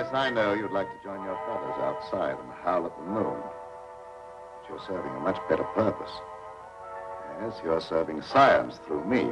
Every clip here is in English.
Yes, I know you'd like to join your brothers outside and howl at the moon. But you're serving a much better purpose. Yes, you're serving science through me.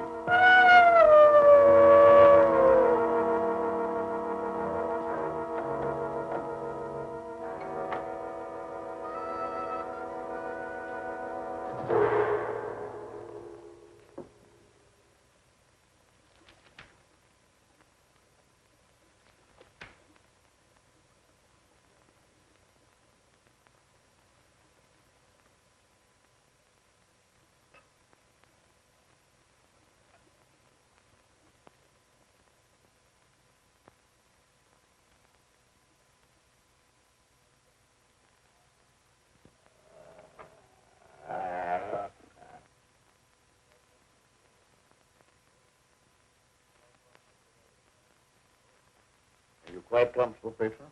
Are you quite comfortable, Petro?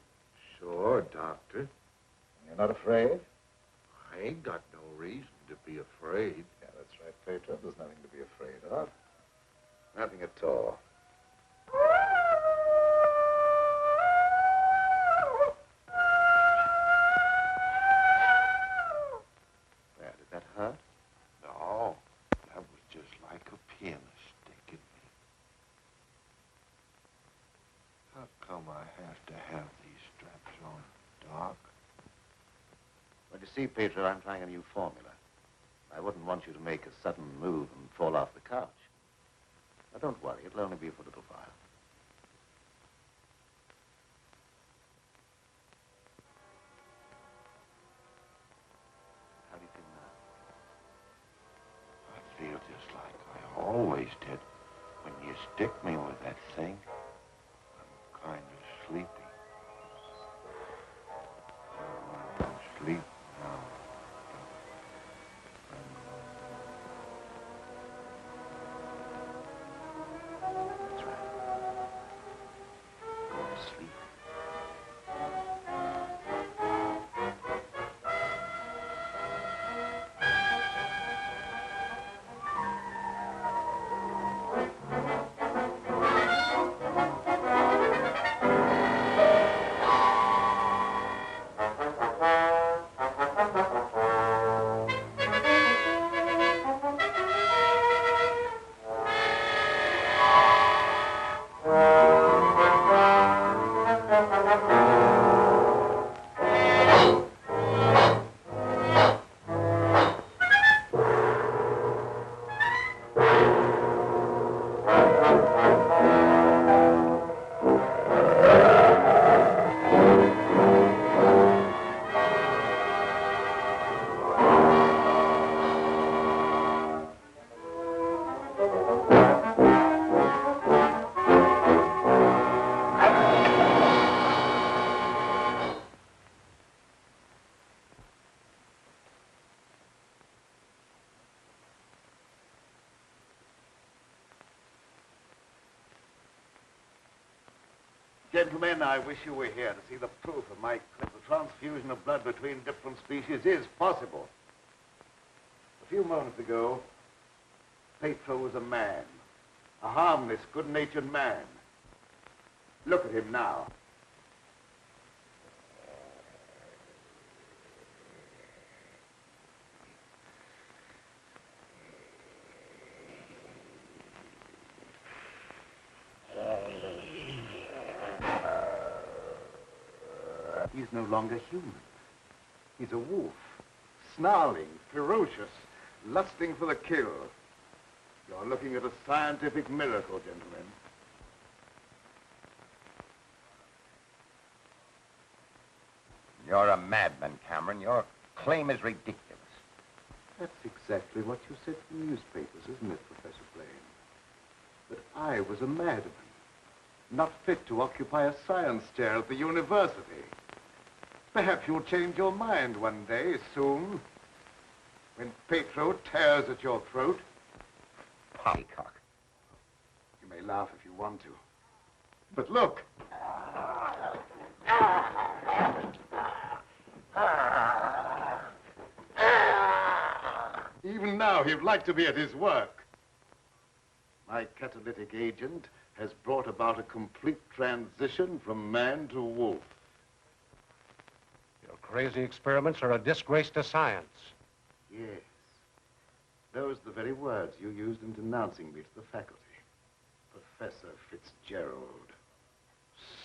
Sure, Doctor. You're not afraid? I ain't got no reason to be afraid. Yeah, that's right, Petro. There's nothing to be afraid of. Nothing at all. There, did that hurt? No, that was just like a pin sticking me. How come I have to have these straps on, Doc? Well, you see, Petro, I'm trying a new formula. I wouldn't want you to make a sudden move and fall off the couch. Now, don't worry. It'll only be for a little while. How do you feel now? I feel just like I always did. When you stick me with that thing, I'm kind of sleepy. I want to sleep now. That's right. Go to sleep. Gentlemen, I wish you were here to see the proof of my claim. The transfusion of blood between different species is possible. A few moments ago, Petro was a man. A harmless, good-natured man. Look at him now. He's no longer human. He's a wolf, snarling, ferocious, lusting for the kill. You're looking at a scientific miracle, gentlemen. You're a madman, Cameron. Your claim is ridiculous. That's exactly what you said in the newspapers, isn't it, Professor Blaine? That I was a madman, not fit to occupy a science chair at the university. Perhaps you'll change your mind one day, soon, when Petro tears at your throat. Poppycock. You may laugh if you want to. But look. Even now, he'd like to be at his work. My catalytic agent has brought about a complete transition from man to wolf. crazy experiments are a disgrace to science. Yes. Those are the very words you used in denouncing me to the faculty. Professor Fitzgerald.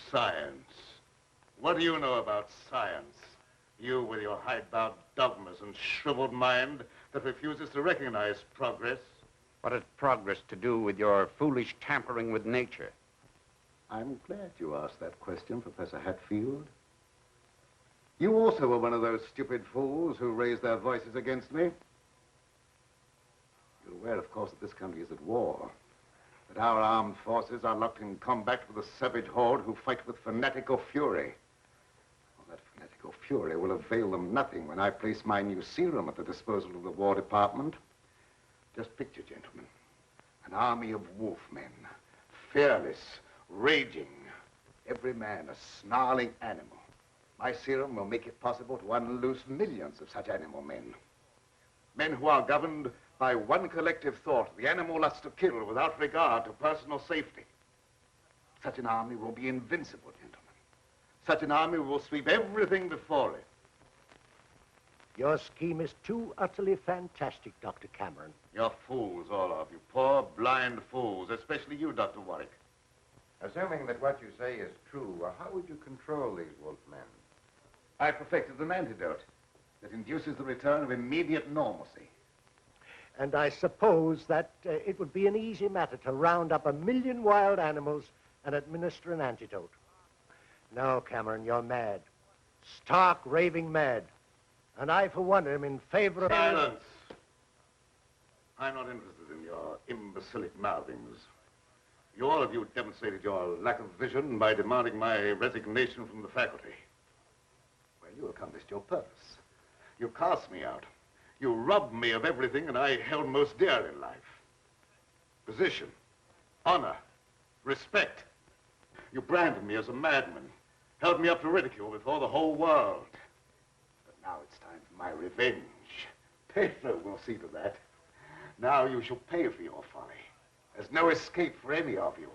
Science. What do you know about science? You with your hidebound dogmas and shriveled mind that refuses to recognize progress. What has progress to do with your foolish tampering with nature? I'm glad you asked that question, Professor Hatfield. You also were one of those stupid fools who raised their voices against me. You're aware, of course, that this country is at war. That our armed forces are locked in combat with a savage horde who fight with fanatical fury. Well, that fanatical fury will avail them nothing when I place my new serum at the disposal of the War Department. Just picture, gentlemen, an army of wolfmen, fearless, raging, every man a snarling animal. My serum will make it possible to unloose millions of such animal men. Men who are governed by one collective thought, the animal lust to kill without regard to personal safety. Such an army will be invincible, gentlemen. Such an army will sweep everything before it. Your scheme is too utterly fantastic, Dr. Cameron. You're fools, all of you. Poor, blind fools, especially you, Dr. Warwick. Assuming that what you say is true, how would you control these wolfmen? I perfected an antidote that induces the return of immediate normalcy. And I suppose that it would be an easy matter to round up 1 million wild animals and administer an antidote. No, Cameron, you're mad. Stark, raving mad. And I, for one, am in favor of... Silence! I'm not interested in your imbecilic mouthings. You all of you demonstrated your lack of vision by demanding my resignation from the faculty. Well, you accomplished your purpose. You cast me out. You robbed me of everything that I held most dear in life. Position, honor, respect. You branded me as a madman, held me up to ridicule before the whole world. But now it's time for my revenge. Pedro will see to that. Now you shall pay for your folly. There's no escape for any of you.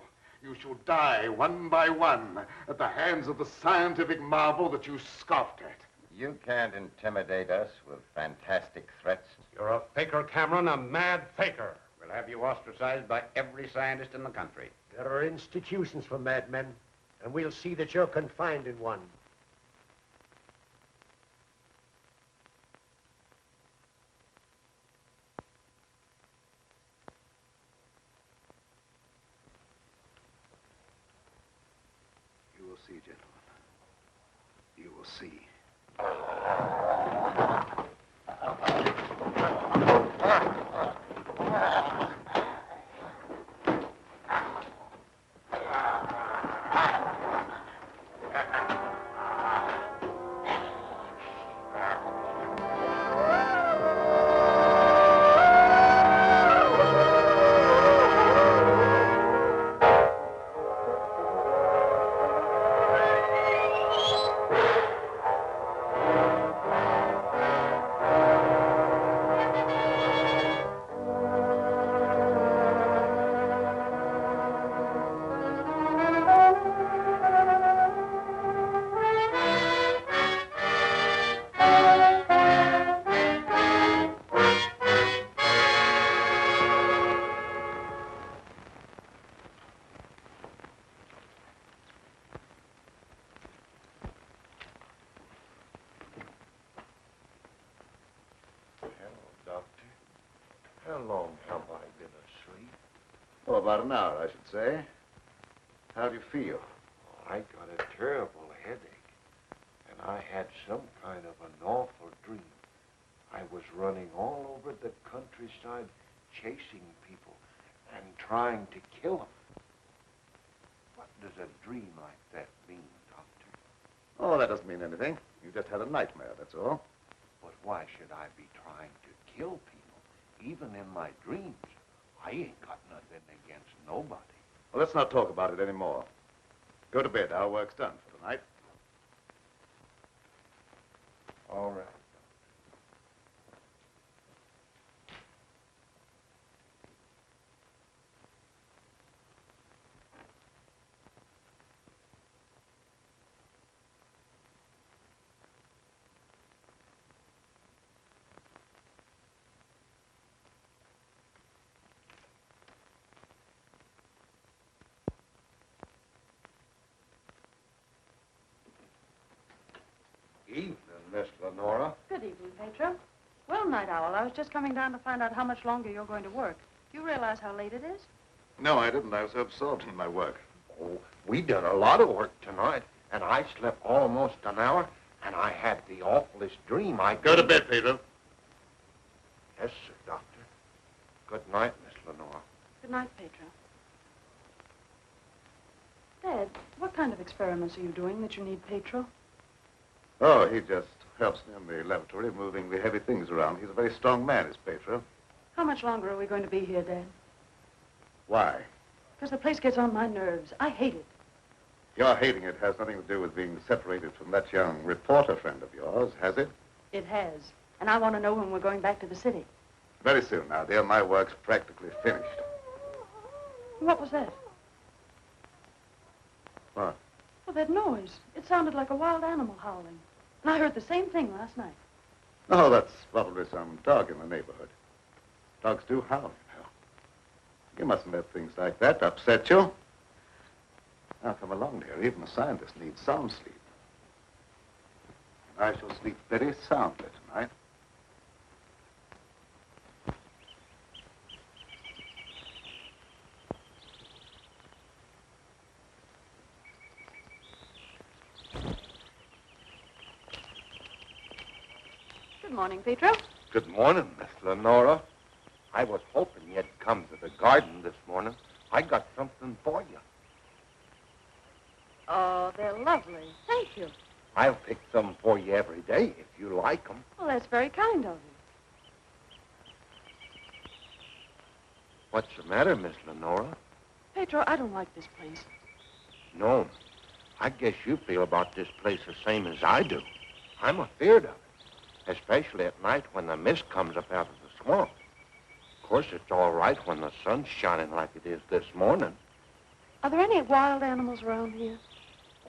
You shall die one by one at the hands of the scientific marvel that you scoffed at. You can't intimidate us with fantastic threats. You're a faker, Cameron, a mad faker. We'll have you ostracized by every scientist in the country. There are institutions for madmen, and we'll see that you're confined in one. You will see, gentlemen. You will see. How long have I been asleep? Oh, about an hour, I should say. How do you feel? I got a terrible headache, and I had some kind of an awful dream. I was running all over the countryside, chasing people and trying to kill them. What does a dream like that mean, Doctor? Oh, that doesn't mean anything. You just had a nightmare, that's all. But why should I be trying to kill people? Even in my dreams, I ain't got nothing against nobody. Well, let's not talk about it anymore. Go to bed. Our work's done for tonight. All right. Miss Lenora. Good evening, Pedro. Well, Night Owl, I was just coming down to find out how much longer you're going to work. Do you realize how late it is? No, I didn't. I was so absorbed in my work. Oh, we did a lot of work tonight, and I slept almost an hour, and I had the awfulest dream. Go to bed, Pedro. Yes, sir, Doctor. Good night, Miss Lenora. Good night, Pedro. Dad, what kind of experiments are you doing that you need Pedro? Oh, he just helps me in the laboratory, moving the heavy things around. He's a very strong man, is Pedro. How much longer are we going to be here, Dad? Why? Because the place gets on my nerves. I hate it. Your hating it has nothing to do with being separated from that young reporter friend of yours, has it? It has. And I want to know when we're going back to the city. Very soon now, dear. My work's practically finished. What was that? What? Well, that noise. It sounded like a wild animal howling. And I heard the same thing last night. Oh, that's probably some dog in the neighborhood. Dogs do howl, you know. You mustn't let things like that upset you. Now, come along, dear. Even a scientist needs some sleep. I shall sleep very soundly tonight. Good morning, Pedro. Good morning, Miss Lenora. I was hoping you'd come to the garden this morning. I got something for you. Oh, they're lovely. Thank you. I'll pick some for you every day if you like them. Well, that's very kind of you. What's the matter, Miss Lenora? Pedro, I don't like this place. No, I guess you feel about this place the same as I do. I'm afeard of it, especially at night when the mist comes up out of the swamp. Of course, it's all right when the sun's shining like it is this morning. Are there any wild animals around here?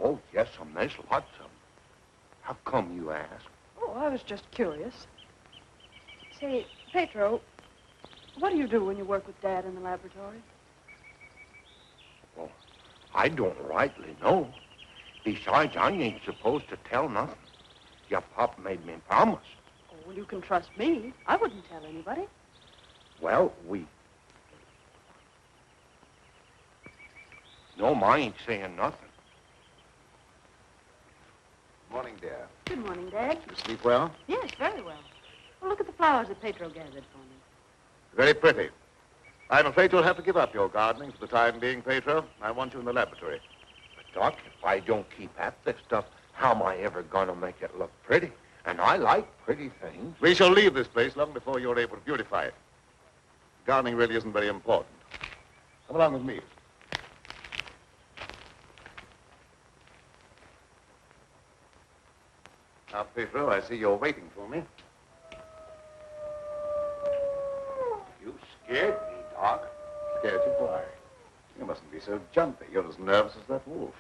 Oh, yes, there's lots of them. How come you ask? Oh, I was just curious. Say, Pedro, what do you do when you work with Dad in the laboratory? Well, I don't rightly know. Besides, I ain't supposed to tell nothing. Your pop made me promise. Oh, well, you can trust me. I wouldn't tell anybody. Well, No, I ain't saying nothing. Morning, dear. Good morning, Dad. You sleep well? Yes, very well. Well, look at the flowers that Pedro gathered for me. Very pretty. I'm afraid you'll have to give up your gardening for the time being, Pedro. I want you in the laboratory. But, Doc, if I don't keep at this stuff, how am I ever going to make it look pretty? And I like pretty things. We shall leave this place long before you're able to beautify it. Gardening really isn't very important. Come along with me. Now, Pedro, I see you're waiting for me. You scared me, Doc. Scared you? Why? You mustn't be so jumpy. You're as nervous as that wolf.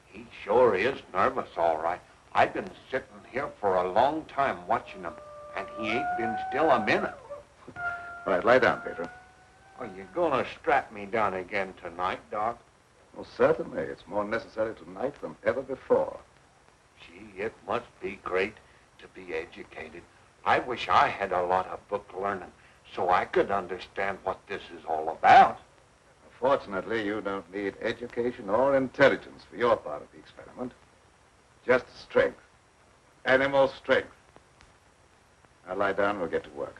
He sure is nervous, all right. I've been sitting here for a long time watching him, and he ain't been still a minute. All right, lie down, Pedro. Are you going to strap me down again tonight, Doc? Well, certainly. It's more necessary tonight than ever before. Gee, it must be great to be educated. I wish I had a lot of book learning so I could understand what this is all about. Fortunately, you don't need education or intelligence for your part of the experiment. Just strength. Animal strength. Now lie down and we'll get to work.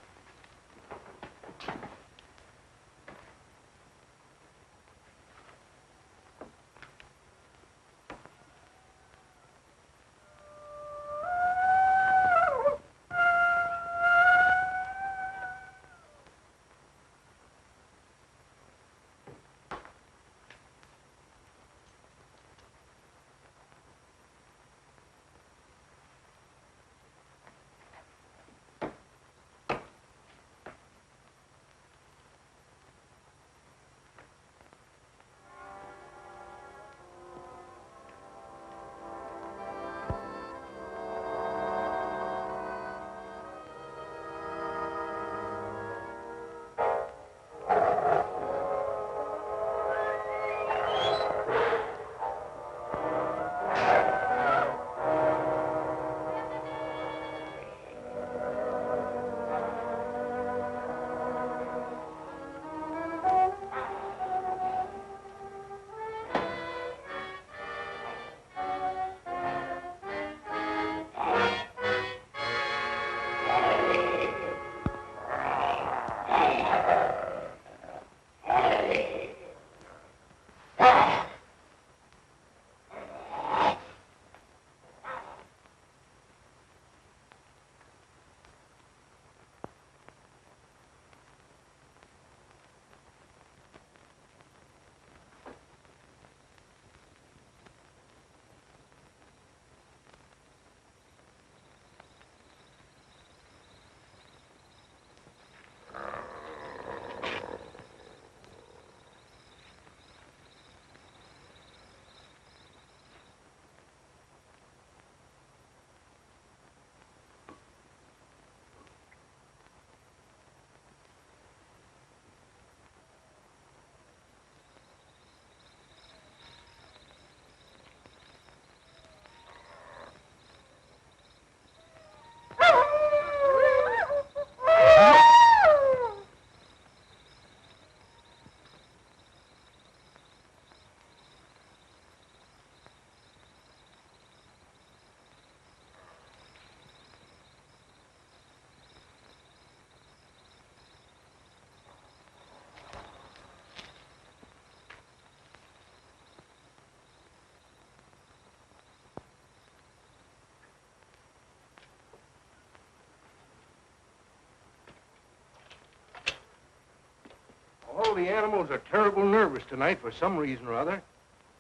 all the animals are terrible nervous tonight for some reason or other.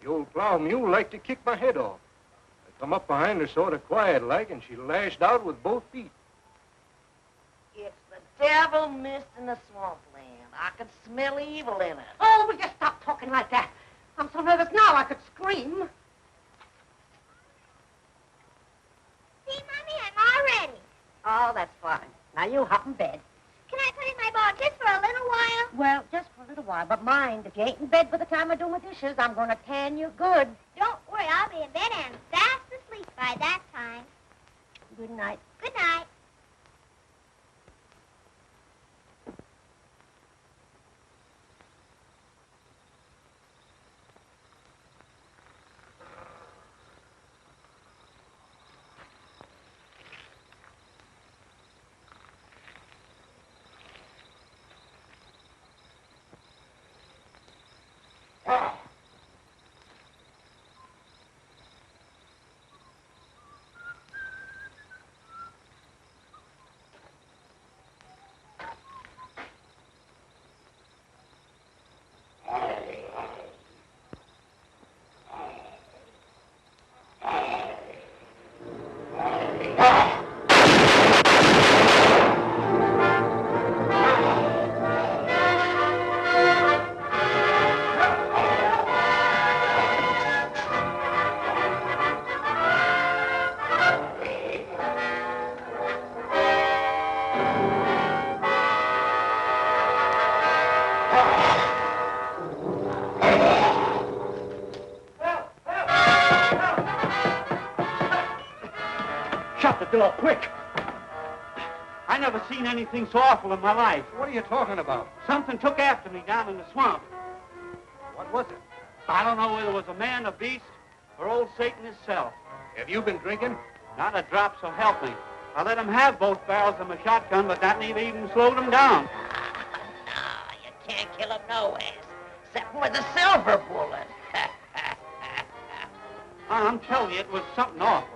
The old plow mule liked to kick my head off. I come up behind her sort of quiet-like, and she lashed out with both feet. It's the devil mist in the swampland. I can smell evil in it. Oh, will you stop talking like that? I'm so nervous now I could scream. See, Mommy, I'm all ready. Oh, that's fine. Now you hop in bed. Can I put in my ball just for a little while? Well, just for a little while, but mind, if you ain't in bed by the time I do my dishes, I'm going to tan you good. Don't worry, I'll be in bed and fast asleep by that time. Good night. Good night. Shut the door, quick! I never seen anything so awful in my life. What are you talking about? Something took after me down in the swamp. What was it? I don't know whether it was a man, a beast, or old Satan himself. Have you been drinking? Not a drop, so help me. I let him have both barrels of my shotgun, but that ain't even slowed him down. No, you can't kill him nowhere, except with a silver bullet. I'm telling you, it was something awful.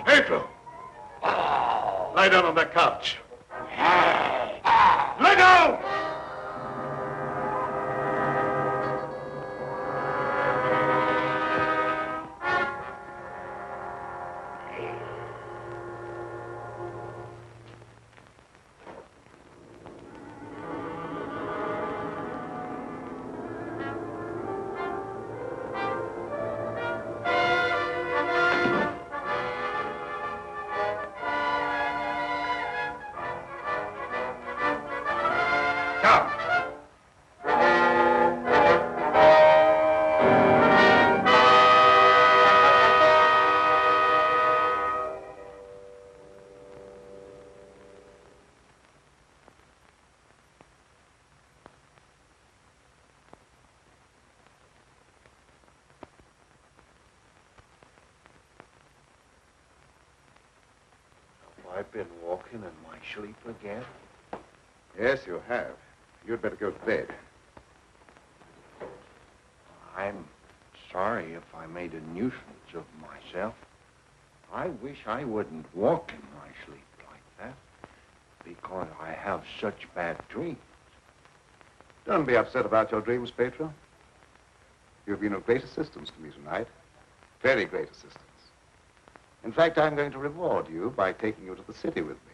Pedro! Lie down on that couch. Lie down! I've been walking in my sleep again. Yes, you have. You'd better go to bed. I'm sorry if I made a nuisance of myself. I wish I wouldn't walk in my sleep like that, because I have such bad dreams. Don't be upset about your dreams, Pedro. You've been of great assistance to me tonight. Very great assistance. In fact, I'm going to reward you by taking you to the city with me.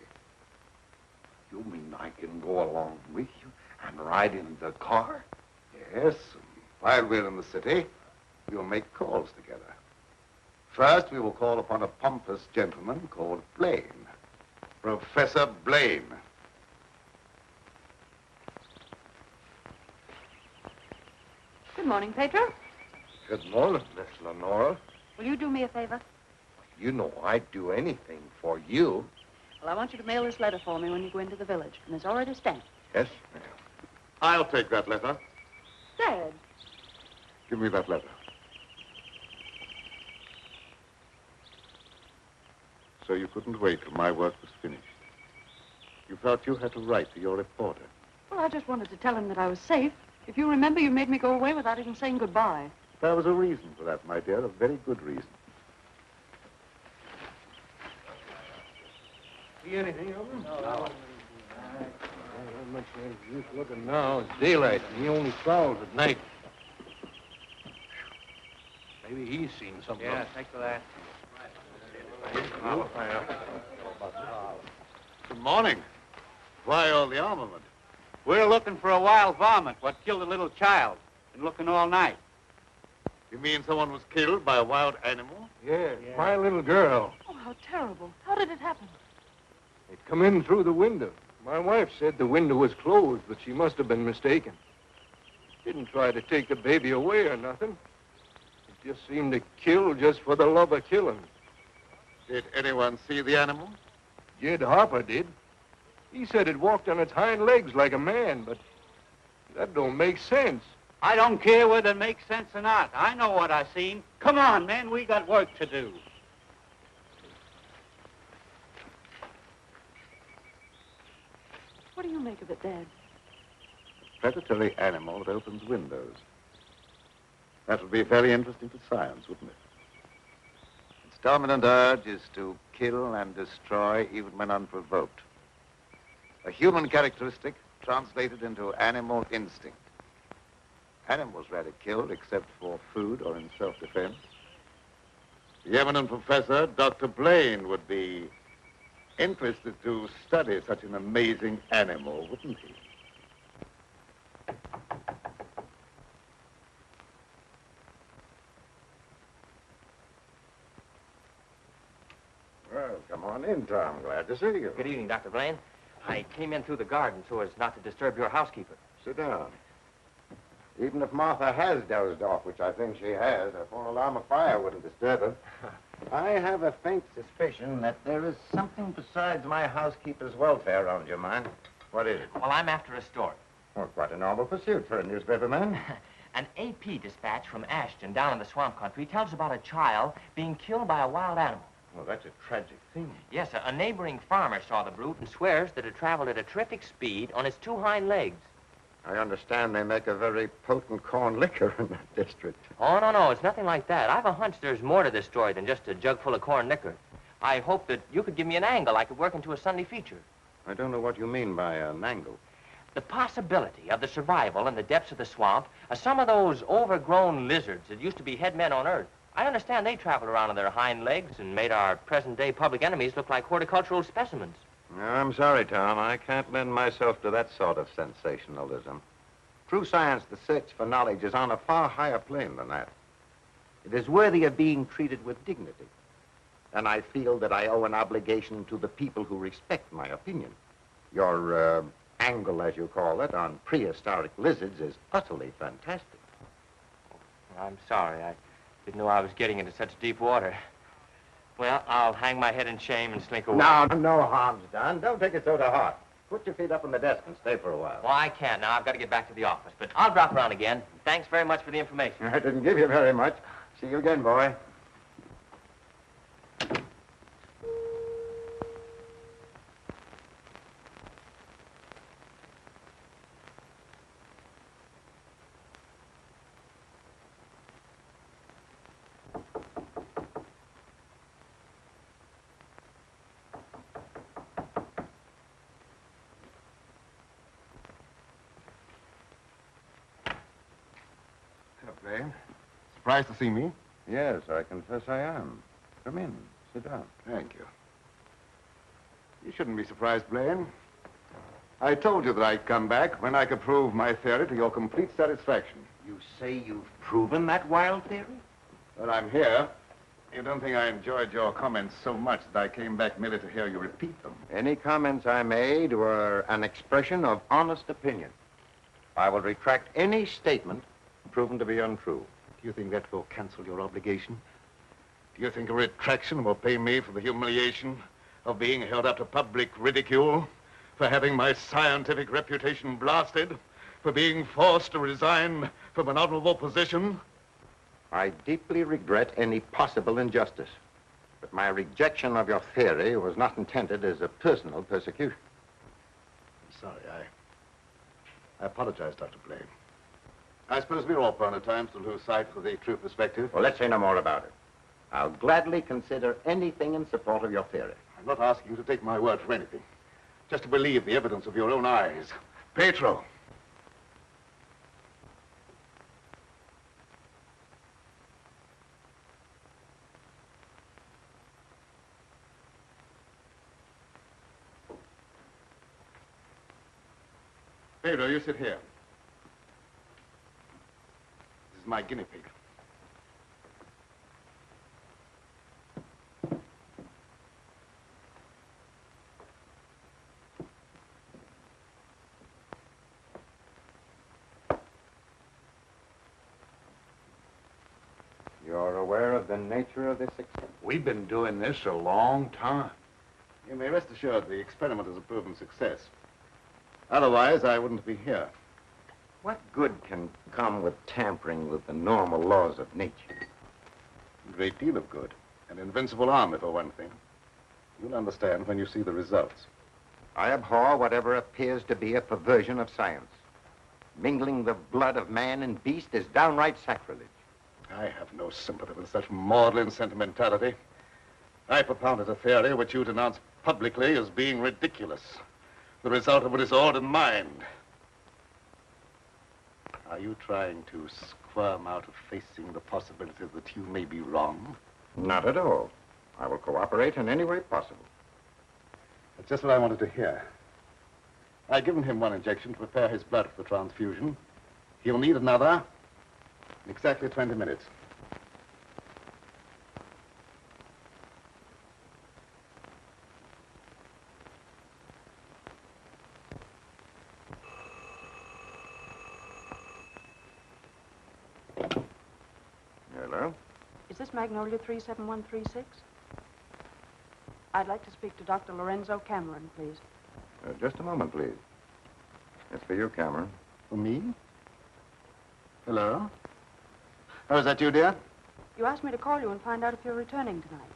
You mean I can go along with you and ride in the car? Yes, and while we're in the city, we'll make calls together. First, we will call upon a pompous gentleman called Blaine. Professor Blaine. Good morning, Pedro. Good morning, Miss Lenora. Will you do me a favor? You know I'd do anything for you. Well, I want you to mail this letter for me when you go into the village, and it's already stamped. Yes, ma'am. I'll take that letter. Dad. Give me that letter. So you couldn't wait till my work was finished. You felt you had to write to your reporter. Well, I just wanted to tell him that I was safe. If you remember, you made me go away without even saying goodbye. There was a reason for that, my dear, a very good reason. See anything of him? No. Not much use looking now. It's daylight, and he only prowls at night. Maybe he's seen something. Yeah, thanks for that. Good morning. Why all the armament? We're looking for a wild varmint what killed a little child. Been looking all night. You mean someone was killed by a wild animal? Yeah, my little girl. Oh, how terrible. How did it happen? It come in through the window. My wife said the window was closed, but she must have been mistaken. Didn't try to take the baby away or nothing. It just seemed to kill just for the love of killing. Did anyone see the animal? Jed Harper did. He said it walked on its hind legs like a man, but that don't make sense. I don't care whether it makes sense or not. I know what I seen. Come on, man, we got work to do. What do you make of it, Dad? Predatory animal that opens windows. That would be very interesting to science, wouldn't it? Its dominant urge is to kill and destroy even when unprovoked. A human characteristic translated into animal instinct. Animals rarely killed except for food or in self-defense. The eminent professor, Dr. Blaine, would be interested to study such an amazing animal, wouldn't he? Well, come on in, Tom. Glad to see you. Good evening, Dr. Blaine. I came in through the garden so as not to disturb your housekeeper. Sit down. Even if Martha has dozed off, which I think she has, a full alarm of fire wouldn't disturb her. I have a faint suspicion that there is something besides my housekeeper's welfare on your mind. What is it? Well, I'm after a story. Well, quite a normal pursuit for a newspaperman. An AP dispatch from Ashton down in the swamp country tells about a child being killed by a wild animal. Well, that's a tragic thing. Yes, a neighboring farmer saw the brute and swears that it traveled at a terrific speed on its two hind legs. I understand they make a very potent corn liquor in that district. Oh, no, it's nothing like that. I've a hunch there's more to this story than just a jug full of corn liquor. I hope that you could give me an angle I could work into a Sunday feature. I don't know what you mean by an angle. The possibility of the survival in the depths of the swamp of some of those overgrown lizards that used to be head men on Earth. I understand they traveled around on their hind legs and made our present-day public enemies look like horticultural specimens. No, I'm sorry, Tom. I can't lend myself to that sort of sensationalism. True science, the search for knowledge, is on a far higher plane than that. It is worthy of being treated with dignity. And I feel that I owe an obligation to the people who respect my opinion. Your angle, as you call it, on prehistoric lizards is utterly fantastic. I'm sorry. I didn't know I was getting into such deep water. Well, I'll hang my head in shame and slink away. No harm's done. Don't take it so to heart. Put your feet up on the desk and stay for a while. Well, I can't now. I've got to get back to the office. But I'll drop around again. Thanks very much for the information. I didn't give you very much. See you again, boy. Blaine. surprised to see me? Yes, I confess I am. Come in. Sit down. Thank you. You shouldn't be surprised, Blaine. I told you that I'd come back when I could prove my theory to your complete satisfaction. You say you've proven that wild theory? But I'm here. You don't think I enjoyed your comments so much that I came back merely to hear you repeat them? Any comments I made were an expression of honest opinion. I will retract any statement proven to be untrue. Do you think that will cancel your obligation? Do you think a retraction will pay me for the humiliation of being held up to public ridicule, for having my scientific reputation blasted, for being forced to resign from an honorable position? I deeply regret any possible injustice, but my rejection of your theory was not intended as a personal persecution. I'm sorry. I apologize, Dr. Blaine. I suppose we're all prone at times to lose sight of the true perspective. Well, let's say no more about it. I'll gladly consider anything in support of your theory. I'm not asking you to take my word for anything. Just to believe the evidence of your own eyes. Pedro. Pedro, you sit here. This is my guinea pig. You're aware of the nature of this experiment? We've been doing this a long time. You may rest assured the experiment is a proven success. Otherwise, I wouldn't be here. What good can come with tampering with the normal laws of nature? A great deal of good. An invincible army, for one thing. You'll understand when you see the results. I abhor whatever appears to be a perversion of science. Mingling the blood of man and beast is downright sacrilege. I have no sympathy with such maudlin sentimentality. I propounded a theory which you denounced publicly as being ridiculous. The result of a disordered mind. Are you trying to squirm out of facing the possibility that you may be wrong? Not at all. I will cooperate in any way possible. That's just what I wanted to hear. I've given him one injection to prepare his blood for the transfusion. He'll need another in exactly 20 minutes. Hello? Is this Magnolia 37136? I'd like to speak to Dr. Lorenzo Cameron, please. Just a moment, please. It's for you, Cameron. For me? Hello? Oh, is that you, dear? You asked me to call you and find out if you're returning tonight.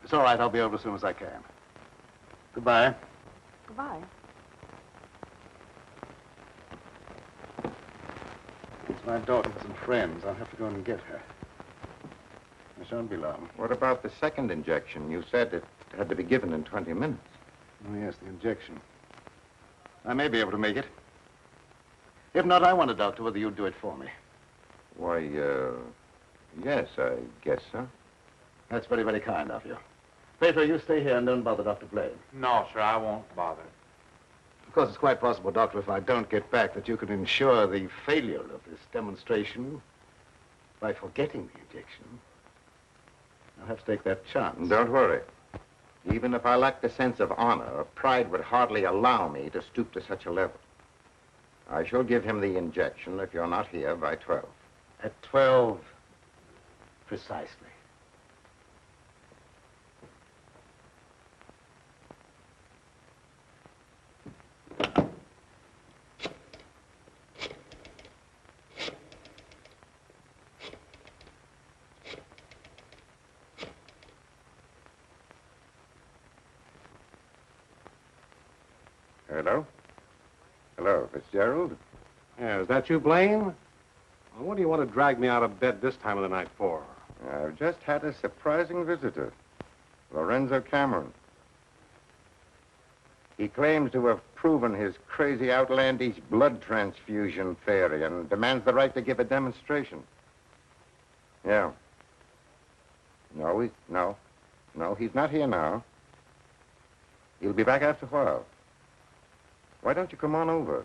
It's all right. I'll be over as soon as I can. Goodbye. Goodbye. It's my daughter with some friends. I'll have to go and get her. I shan't be long. What about the second injection? You said it had to be given in 20 minutes. Oh, yes, the injection. I may be able to make it. If not, I wonder, Doctor, whether you'd do it for me. Why, yes, I guess so. That's very, very kind of you. Pedro, you stay here and don't bother Dr. Blaine. No, sir, I won't bother. Of course, it's quite possible, Doctor, if I don't get back, that you could ensure the failure of this demonstration by forgetting the injection. I'll have to take that chance. Don't worry. Even if I lacked a sense of honor, pride would hardly allow me to stoop to such a level. I shall give him the injection if you're not here by 12. At 12, precisely. Hello? Hello, Fitzgerald? Yeah, is that you, Blaine? Well, what do you want to drag me out of bed this time of the night for? I've just had a surprising visitor, Lorenzo Cameron. He claims to have proven his crazy, outlandish blood transfusion theory and demands the right to give a demonstration. Yeah. No, he's not here now. He'll be back after a while. Why don't you come on over?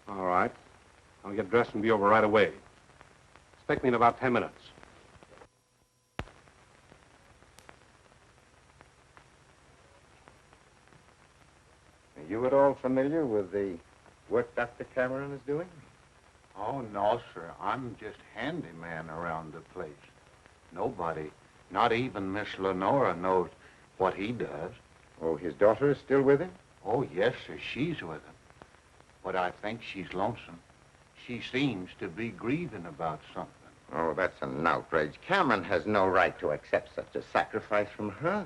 All right. I'll get dressed and be over right away. Expect me in about 10 minutes. Are you at all familiar with the work Dr. Cameron is doing? Oh, no, sir. I'm just handyman around the place. Nobody, not even Miss Lenora, knows what he does. Oh, his daughter is still with him? Oh, yes, sir. She's with him. But I think she's lonesome. She seems to be grieving about something. Oh, that's an outrage. Cameron has no right to accept such a sacrifice from her.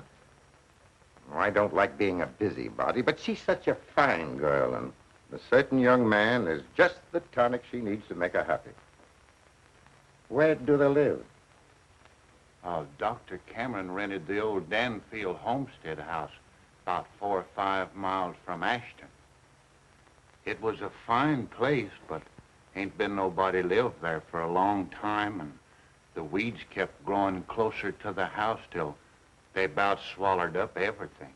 Oh, I don't like being a busybody, but she's such a fine girl, and a certain young man is just the tonic she needs to make her happy. Where do they live? Dr. Cameron rented the old Danfield homestead house about 4 or 5 miles from Ashton. It was a fine place, but ain't been nobody lived there for a long time, and the weeds kept growing closer to the house till they about swallowed up everything.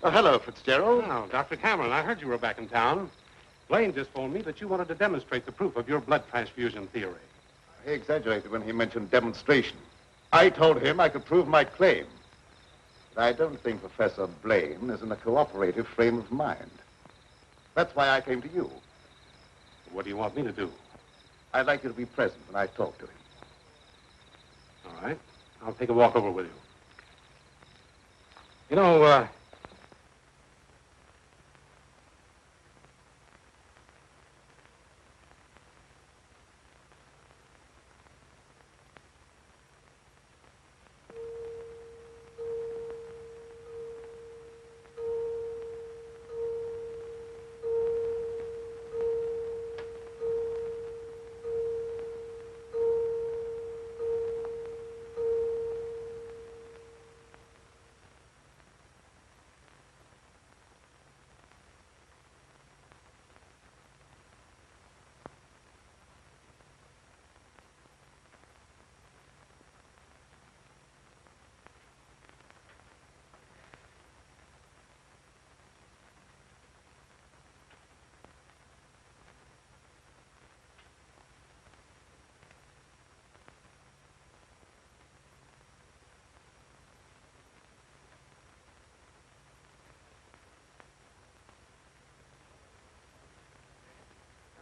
Oh, hello, Fitzgerald. Now, Dr. Cameron, I heard you were back in town. Blaine just phoned me that you wanted to demonstrate the proof of your blood transfusion theory. He exaggerated when he mentioned demonstration. I told him I could prove my claim. But I don't think Professor Blaine is in a cooperative frame of mind. That's why I came to you. What do you want me to do? I'd like you to be present when I talk to him. All right. I'll take a walk over with you. You know,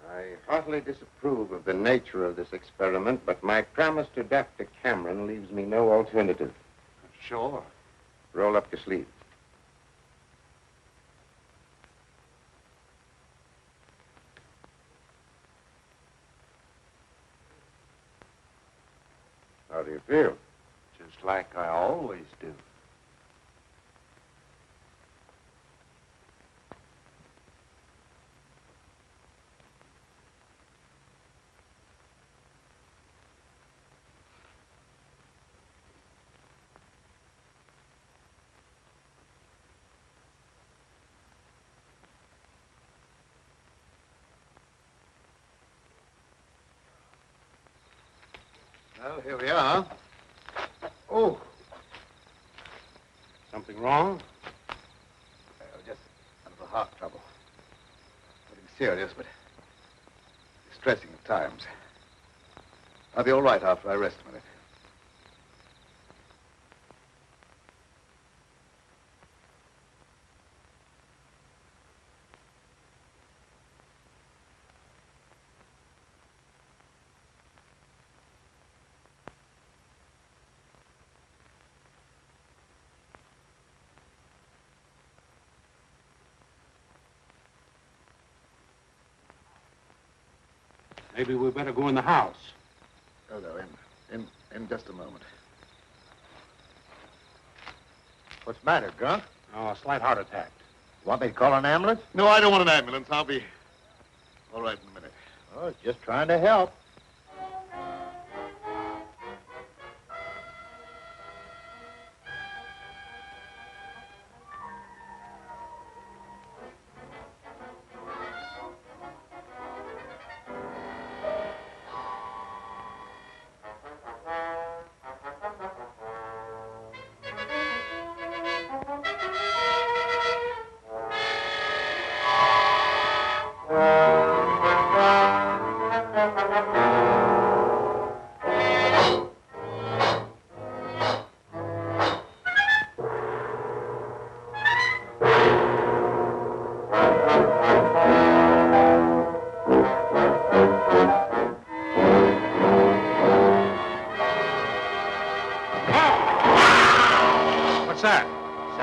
I heartily disapprove of the nature of this experiment, but my promise to Dr. Cameron leaves me no alternative. Sure. Roll up your sleeves. How do you feel? Just like I always do. Well, here we are. Oh. something wrong? Just a little heart trouble. Nothing serious, but distressing at times. I'll be all right after I rest a minute. Maybe we better go in the house. Oh, no, in just a moment. What's the matter, Grunt? Oh, a slight heart attack. Want me to call an ambulance? No, I don't want an ambulance. I'll be all right in a minute. Oh, just trying to help.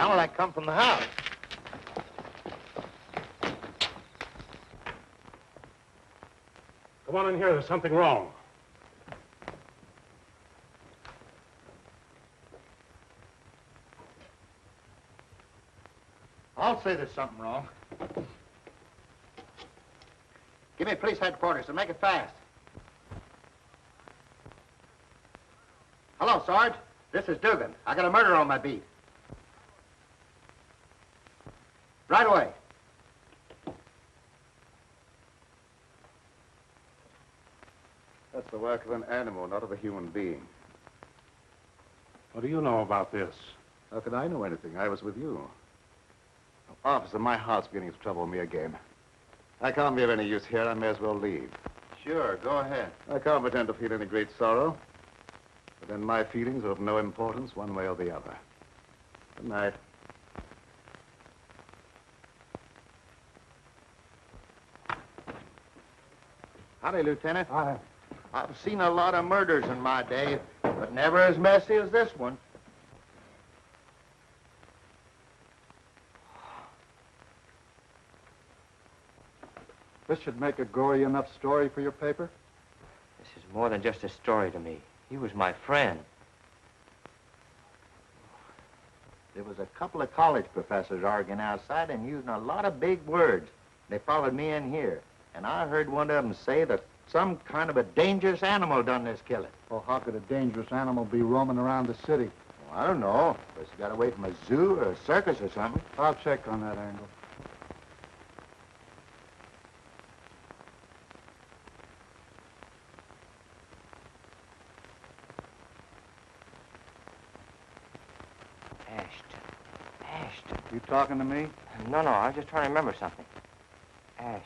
Sounded like come from the house. Come on in here. There's something wrong. I'll say there's something wrong. Give me police headquarters and make it fast. Hello, Sarge. This is Dugan. I got a murder on my beat. Right away. That's the work of an animal, not of a human being. What do you know about this? How could I know anything? I was with you. Officer, my heart's beginning to trouble me again. I can't be of any use here. I may as well leave. Sure, go ahead. I can't pretend to feel any great sorrow. But then my feelings are of no importance one way or the other. Good night. Howdy, Lieutenant. I've seen a lot of murders in my day, but never as messy as this one. This should make a gory enough story for your paper? This is more than just a story to me. He was my friend. There was a couple of college professors arguing outside and using a lot of big words. They followed me in here, and I heard one of them say that some kind of a dangerous animal done this killing. Well, how could a dangerous animal be roaming around the city? Well, I don't know. But you got away from a zoo or a circus or something. I'll check on that angle. Ashton. You talking to me? No, I was just trying to remember something. Ashton.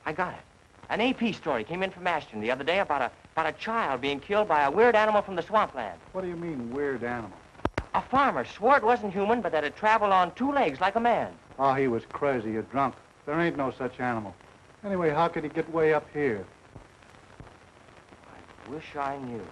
I got it. An AP story came in from Ashton the other day about a child being killed by a weird animal from the swampland. What do you mean, weird animal? A farmer swore it wasn't human, but that it traveled on 2 legs like a man. Oh, he was crazy or drunk. There ain't no such animal. Anyway, how could he get way up here? I wish I knew.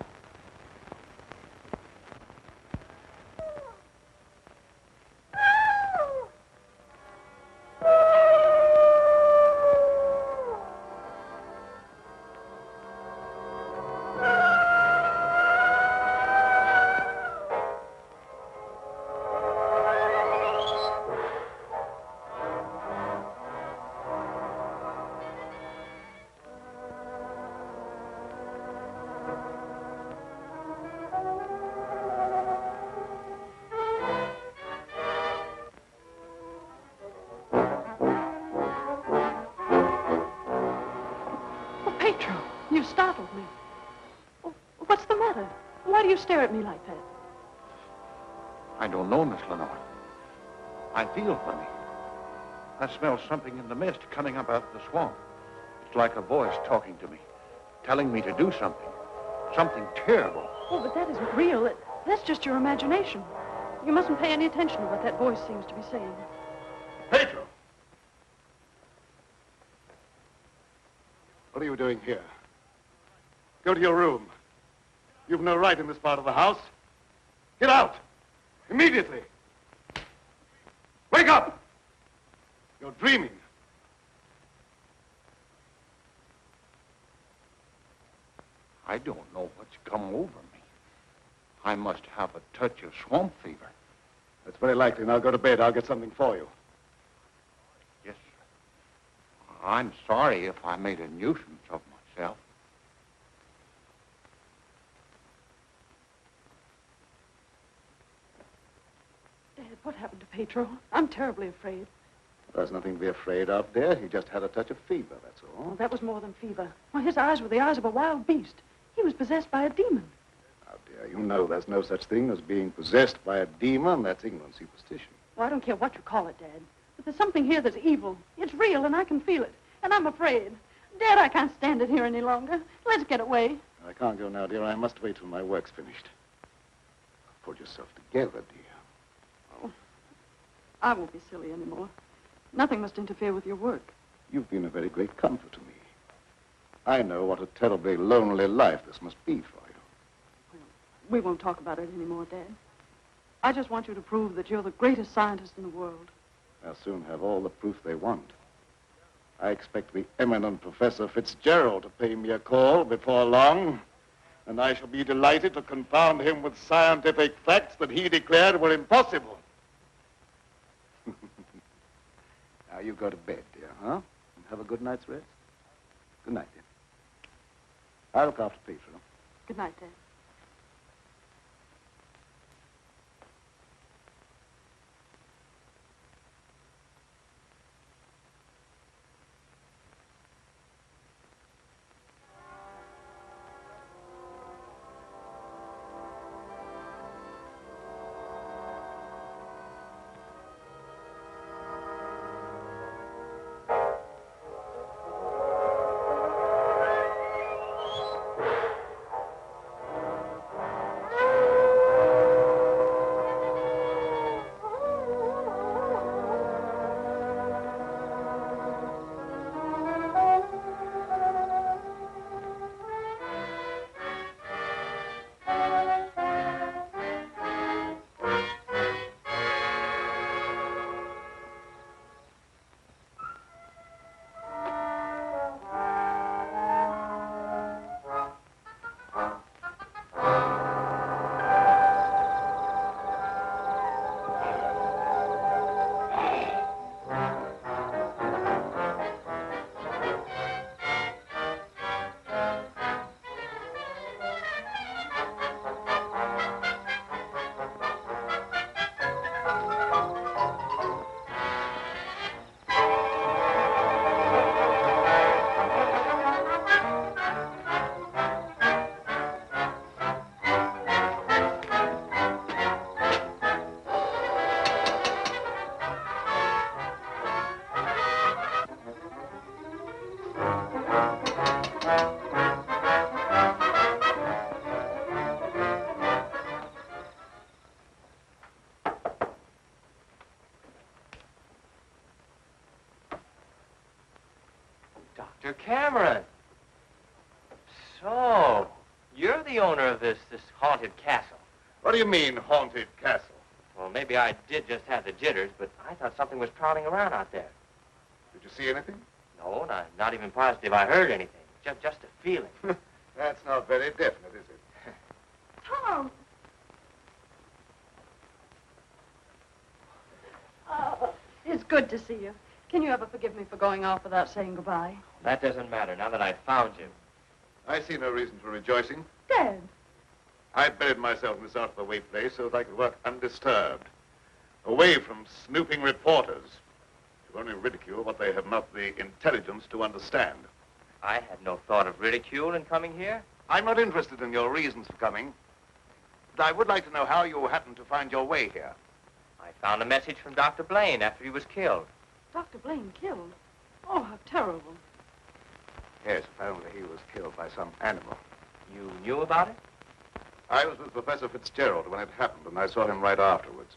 You startled me. Oh, what's the matter? Why do you stare at me like that? I don't know, Miss Lenore. I feel funny. I smell something in the mist coming up out of the swamp. It's like a voice talking to me, telling me to do something. Something terrible. Oh, but that isn't real. That's just your imagination. You mustn't pay any attention to what that voice seems to be saying. Pedro! What are you doing here? Go to your room. You've no right in this part of the house. Get out! Immediately! Wake up! You're dreaming. I don't know what's come over me. I must have a touch of swamp fever. That's very likely. Now go to bed. I'll get something for you. Yes, sir. I'm sorry if I made a nuisance of myself. Dad, what happened to Pedro? I'm terribly afraid. There's nothing to be afraid of, dear. He just had a touch of fever, that's all. Oh, that was more than fever. Why, his eyes were the eyes of a wild beast. He was possessed by a demon. Now, dear, you know there's no such thing as being possessed by a demon. That's ignorant superstition. Well, I don't care what you call it, Dad. But there's something here that's evil. It's real, and I can feel it. And I'm afraid. Dad, I can't stand it here any longer. Let's get away. I can't go now, dear. I must wait till my work's finished. Pull yourself together, dear. Oh, I won't be silly anymore. Nothing must interfere with your work. You've been a very great comfort to me. I know what a terribly lonely life this must be for you. We won't talk about it anymore, Dad. I just want you to prove that you're the greatest scientist in the world. They'll soon have all the proof they want. I expect the eminent Professor Fitzgerald to pay me a call before long, and I shall be delighted to confound him with scientific facts that he declared were impossible. Now you go to bed, dear, huh? And have a good night's rest. Good night, dear. I'll look after Peter. Good night, Dad. Dr. Cameron. So, you're the owner of this haunted castle. What do you mean, haunted castle? Well, maybe I did just have the jitters, but I thought something was prowling around out there. Did you see anything? No, not even positive I heard anything. Just a feeling. That's not very definite, is it? Tom! Oh, it's good to see you. Can you ever forgive me for going off without saying goodbye? That doesn't matter now that I've found you. I see no reason for rejoicing. Dad. I buried myself in this out-of-the-way place so that I could work undisturbed, away from snooping reporters who only ridicule what they have not the intelligence to understand. I had no thought of ridicule in coming here. I'm not interested in your reasons for coming, but I would like to know how you happened to find your way here. I found a message from Dr. Blaine after he was killed. Dr. Blaine killed? Oh, how terrible. Yes, apparently he was killed by some animal. You knew about it? I was with Professor Fitzgerald when it happened, and I saw him right afterwards.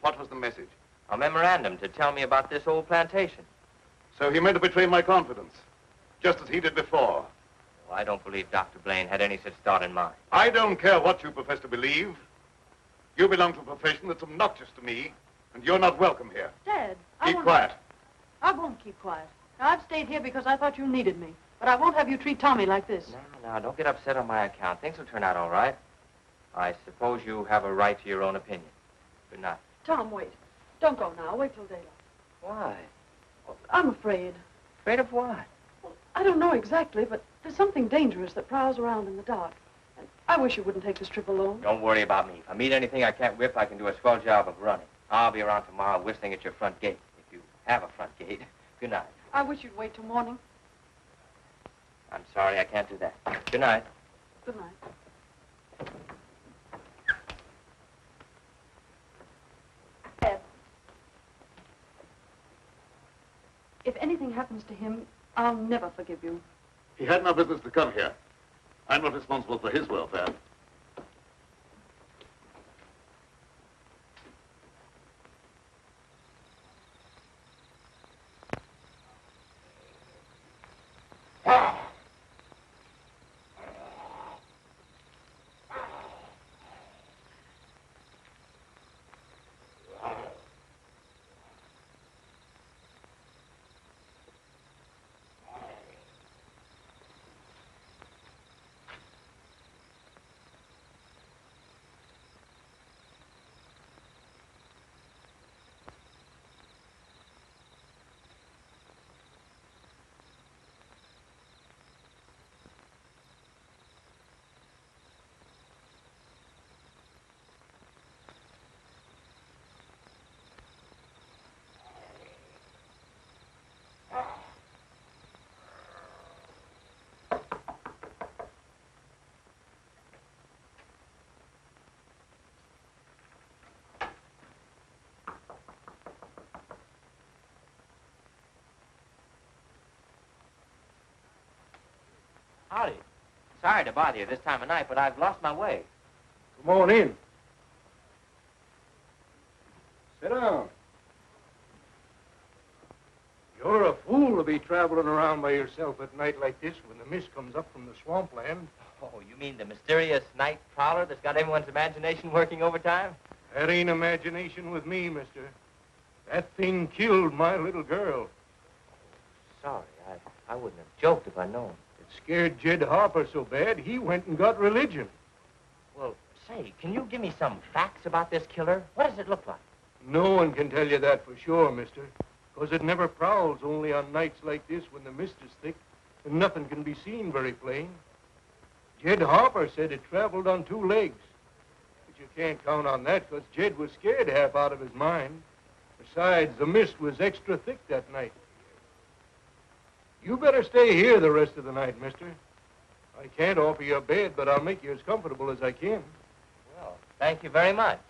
What was the message? A memorandum to tell me about this old plantation. So he meant to betray my confidence, just as he did before. Well, I don't believe Dr. Blaine had any such thought in mind. I don't care what you profess to believe. You belong to a profession that's obnoxious to me, and you're not welcome here. Dad, Keep quiet. I won't keep quiet. Now, I've stayed here because I thought you needed me. But I won't have you treat Tommy like this. No, don't get upset on my account. Things will turn out all right. I suppose you have a right to your own opinion. Good night. Tom, wait. Don't go now. Wait till daylight. Why? Well, I'm afraid. Afraid of what? Well, I don't know exactly, but there's something dangerous that prowls around in the dark. And I wish you wouldn't take this trip alone. Don't worry about me. If I meet anything I can't whip, I can do a swell job of running. I'll be around tomorrow whistling at your front gate, if you have a front gate. Good night. I wish you'd wait till morning. I'm sorry, I can't do that. Good night. Good night. Ed, if anything happens to him, I'll never forgive you. He had no business to come here. I'm not responsible for his welfare. Howdy. Sorry to bother you this time of night, but I've lost my way. Come on in. Sit down. You're a fool to be traveling around by yourself at night like this when the mist comes up from the swampland. Oh, you mean the mysterious night prowler that's got everyone's imagination working overtime? That ain't imagination with me, mister. That thing killed my little girl. Sorry, I wouldn't have joked if I'd known. It scared Jed Harper so bad, he went and got religion. Well, say, can you give me some facts about this killer? What does it look like? No one can tell you that for sure, mister. Because it never prowls only on nights like this when the mist is thick and nothing can be seen very plain. Jed Harper said it traveled on 2 legs. But you can't count on that because Jed was scared half out of his mind. Besides, the mist was extra thick that night. You better stay here the rest of the night, mister. I can't offer you a bed, but I'll make you as comfortable as I can. Well, thank you very much.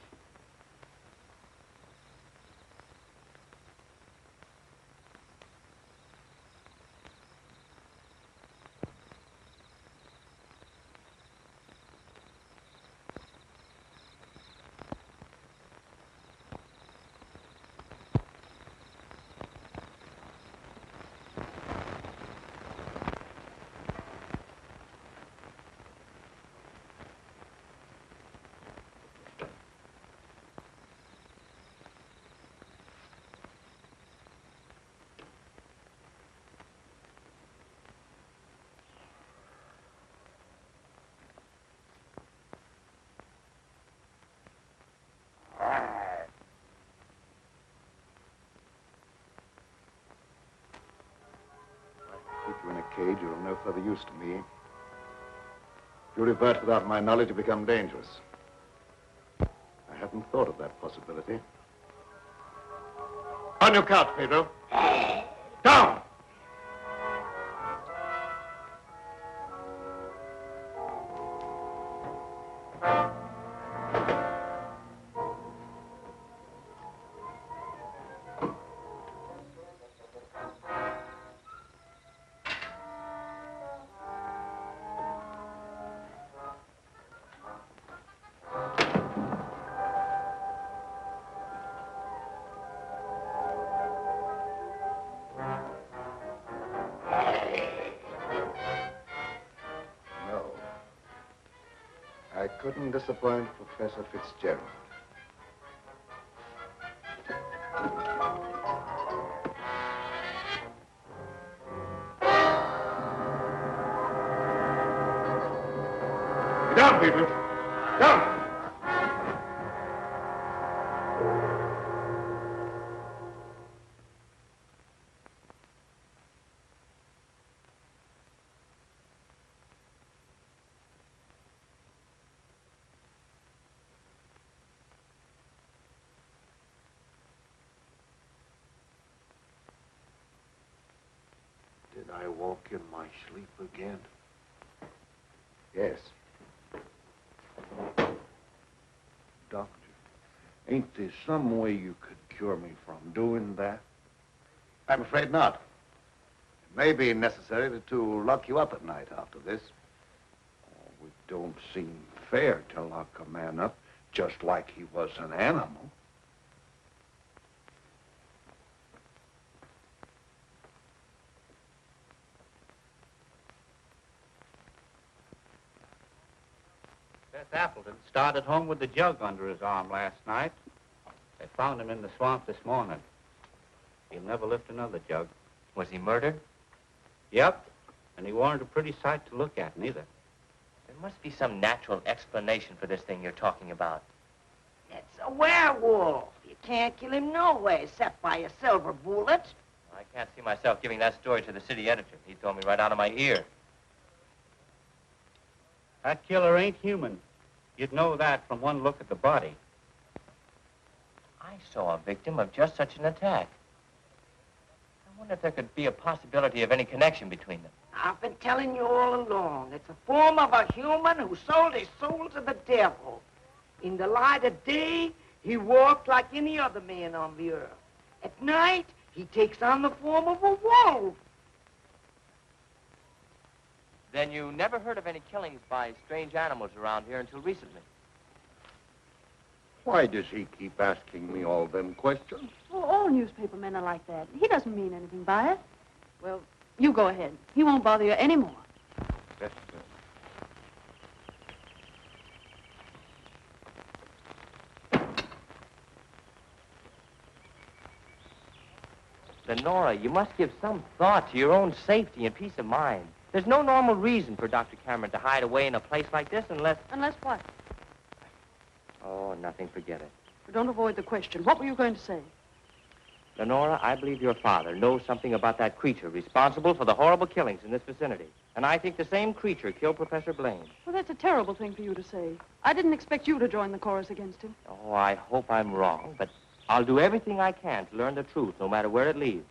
Keep you in a cage, you're of no further use to me. If you revert without my knowledge, you become dangerous. I hadn't thought of that possibility. On your couch, Pedro. Down! I couldn't disappoint Professor Fitzgerald. Get down, people! Down! Did I walk in my sleep again? Yes. Doctor, ain't there some way you could cure me from doing that? I'm afraid not. It may be necessary to lock you up at night after this. Oh, it don't seem fair to lock a man up just like he was an animal. Seth Appleton started home with the jug under his arm last night. They found him in the swamp this morning. He'll never lift another jug. Was he murdered? Yep. And he weren't a pretty sight to look at, neither. There must be some natural explanation for this thing you're talking about. It's a werewolf. You can't kill him no way except by a silver bullet. I can't see myself giving that story to the city editor. He told me right out of my ear. That killer ain't human. You'd know that from one look at the body. I saw a victim of just such an attack. I wonder if there could be a possibility of any connection between them. I've been telling you all along. It's a form of a human who sold his soul to the devil. In the light of day, he walked like any other man on the earth. At night, he takes on the form of a wolf. Then you never heard of any killings by strange animals around here until recently? Why does he keep asking me all them questions? Well, all newspaper men are like that. He doesn't mean anything by it. Well, you go ahead. He won't bother you anymore. Yes, Lenora, you must give some thought to your own safety and peace of mind. There's no normal reason for Dr. Cameron to hide away in a place like this unless... Unless what? Oh, nothing. Forget it. Don't avoid the question. What were you going to say? Lenora, I believe your father knows something about that creature responsible for the horrible killings in this vicinity. And I think the same creature killed Professor Blaine. Well, that's a terrible thing for you to say. I didn't expect you to join the chorus against him. Oh, I hope I'm wrong, but I'll do everything I can to learn the truth, no matter where it leads.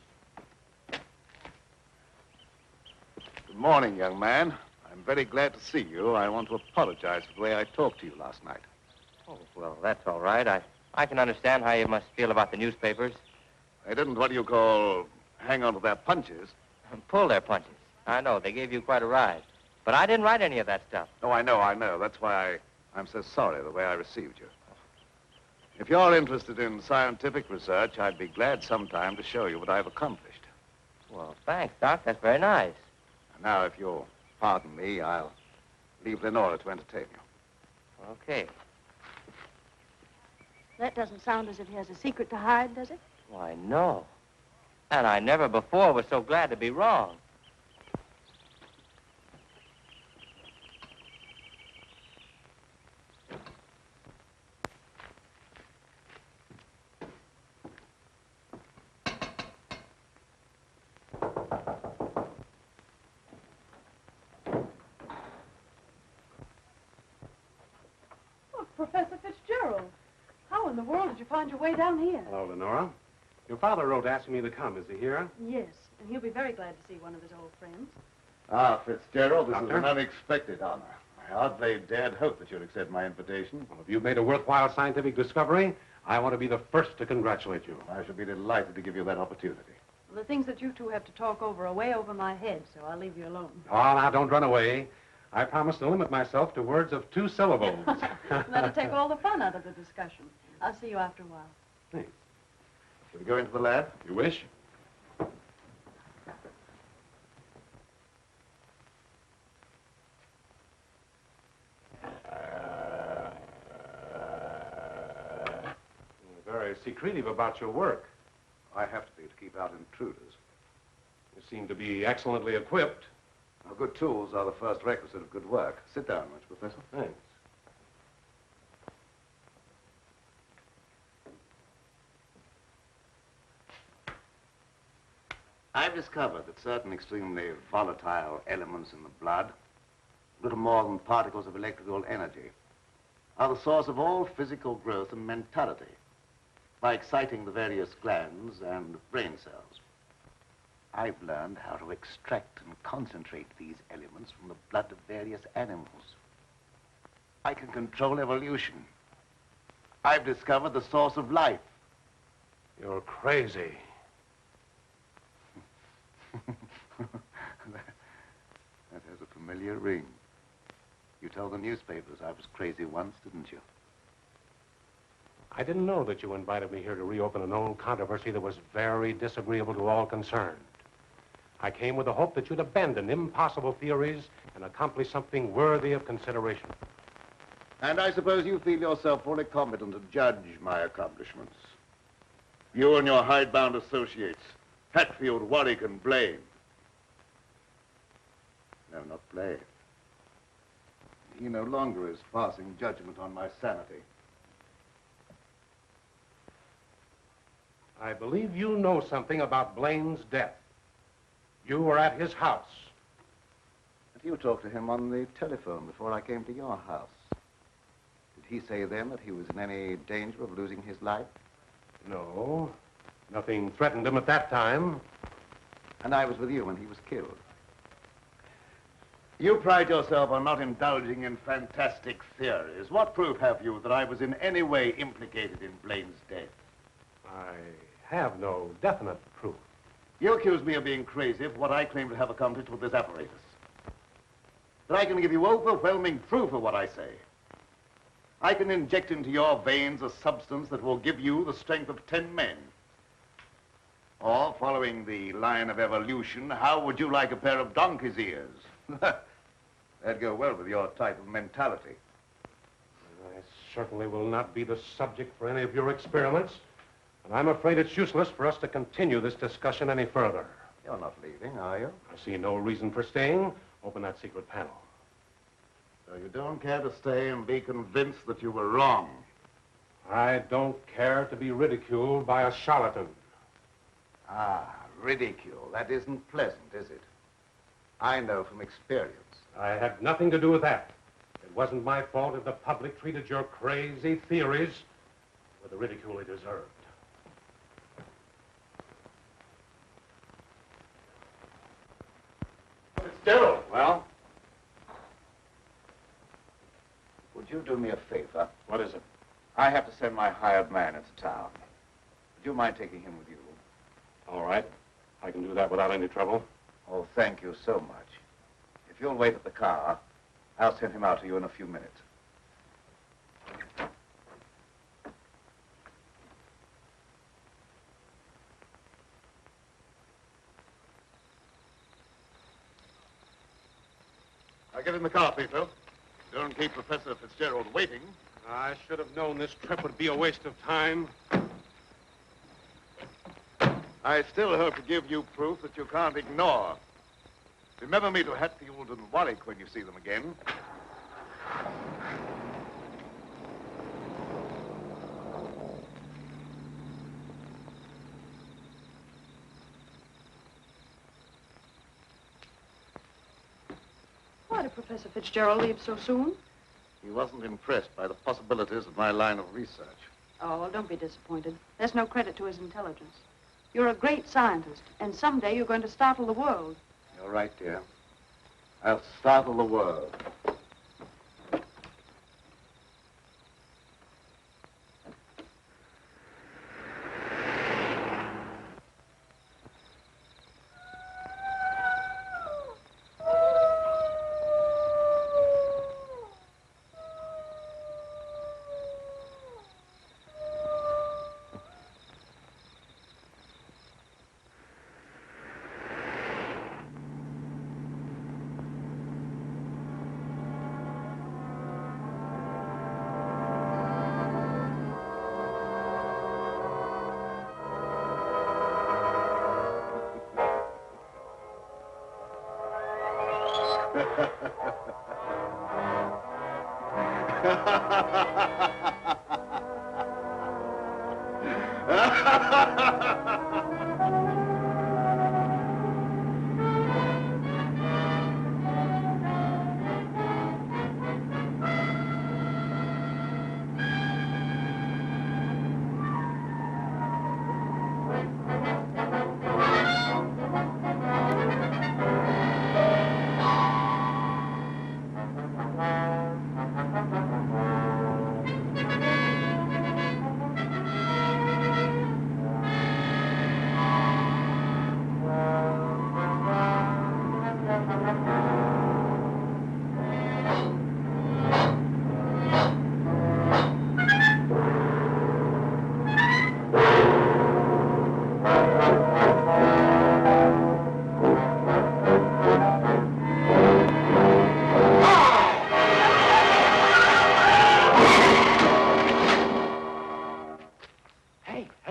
Good morning, young man. I'm very glad to see you. I want to apologize for the way I talked to you last night. Oh, well, that's all right. I can understand how you must feel about the newspapers. They didn't, what do you call, hang on to their punches. Pull their punches. I know, they gave you quite a ride. But I didn't write any of that stuff. Oh, I know. That's why I'm so sorry the way I received you. If you're interested in scientific research, I'd be glad sometime to show you what I've accomplished. Well, thanks, Doc. That's very nice. Now, if you'll pardon me, I'll leave Lenora to entertain you. Okay. That doesn't sound as if he has a secret to hide, does it? Why, no. And I never before was so glad to be wrong. Oh, Professor Fitzgerald. How in the world did you find your way down here? Hello, Lenora. Your father wrote asking me to come. Is he here? Yes, and he'll be very glad to see one of his old friends. Ah, Fitzgerald, this Doctor? is an unexpected honor. I hardly dared hope that you'd accept my invitation. Well, if you've made a worthwhile scientific discovery, I want to be the first to congratulate you. I shall be delighted to give you that opportunity. Well, the things that you two have to talk over are way over my head, so I'll leave you alone. Oh, now, don't run away. I promise to limit myself to words of 2 syllables. That'll take all the fun out of the discussion. I'll see you after a while. Thanks. Shall we go into the lab? You wish? You're very secretive about your work. I have to be to keep out intruders. You seem to be excellently equipped. Now, good tools are the first requisite of good work. Sit down, won't you, Professor? Thanks. I've discovered that certain extremely volatile elements in the blood, little more than particles of electrical energy, are the source of all physical growth and mentality by exciting the various glands and brain cells. I've learned how to extract and concentrate these elements from the blood of various animals. I can control evolution. I've discovered the source of life. You're crazy. That has a familiar ring. You told the newspapers I was crazy once, didn't you? I didn't know that you invited me here to reopen an old controversy that was very disagreeable to all concerned. I came with the hope that you'd abandon impossible theories and accomplish something worthy of consideration. And I suppose you feel yourself fully competent to judge my accomplishments. You and your hidebound associates, Hatfield, Warwick, and Blaine. No, not Blaine. He no longer is passing judgment on my sanity. I believe you know something about Blaine's death. You were at his house. But you talked to him on the telephone before I came to your house. Did he say then that he was in any danger of losing his life? No. Nothing threatened him at that time. And I was with you when he was killed. You pride yourself on not indulging in fantastic theories. What proof have you that I was in any way implicated in Blaine's death? I have no definite proof. You accuse me of being crazy for what I claim to have accomplished with this apparatus. But I can give you overwhelming proof of what I say. I can inject into your veins a substance that will give you the strength of 10 men. Or, following the line of evolution, how would you like a pair of donkey's ears? That'd go well with your type of mentality. I certainly will not be the subject for any of your experiments. And I'm afraid it's useless for us to continue this discussion any further. You're not leaving, are you? I see no reason for staying. Open that secret panel. So you don't care to stay and be convinced that you were wrong? I don't care to be ridiculed by a charlatan. Ah, ridicule. That isn't pleasant, is it? I know from experience. I had nothing to do with that. It wasn't my fault if the public treated your crazy theories with the ridicule they deserved. Fitzgerald. Well? Would you do me a favor? What is it? I have to send my hired man into town. Would you mind taking him with you? All right. I can do that without any trouble. Oh, thank you so much. If you'll wait at the car, I'll send him out to you in a few minutes. Now get in the car, Peter. Don't keep Professor Fitzgerald waiting. I should have known this trip would be a waste of time. I still hope to give you proof that you can't ignore. Remember me to Hatfield and Warwick when you see them again. Why did Professor Fitzgerald leave so soon? He wasn't impressed by the possibilities of my line of research. Oh, well, don't be disappointed. There's no credit to his intelligence. You're a great scientist, and someday you're going to startle the world. You're right, dear. I'll startle the world.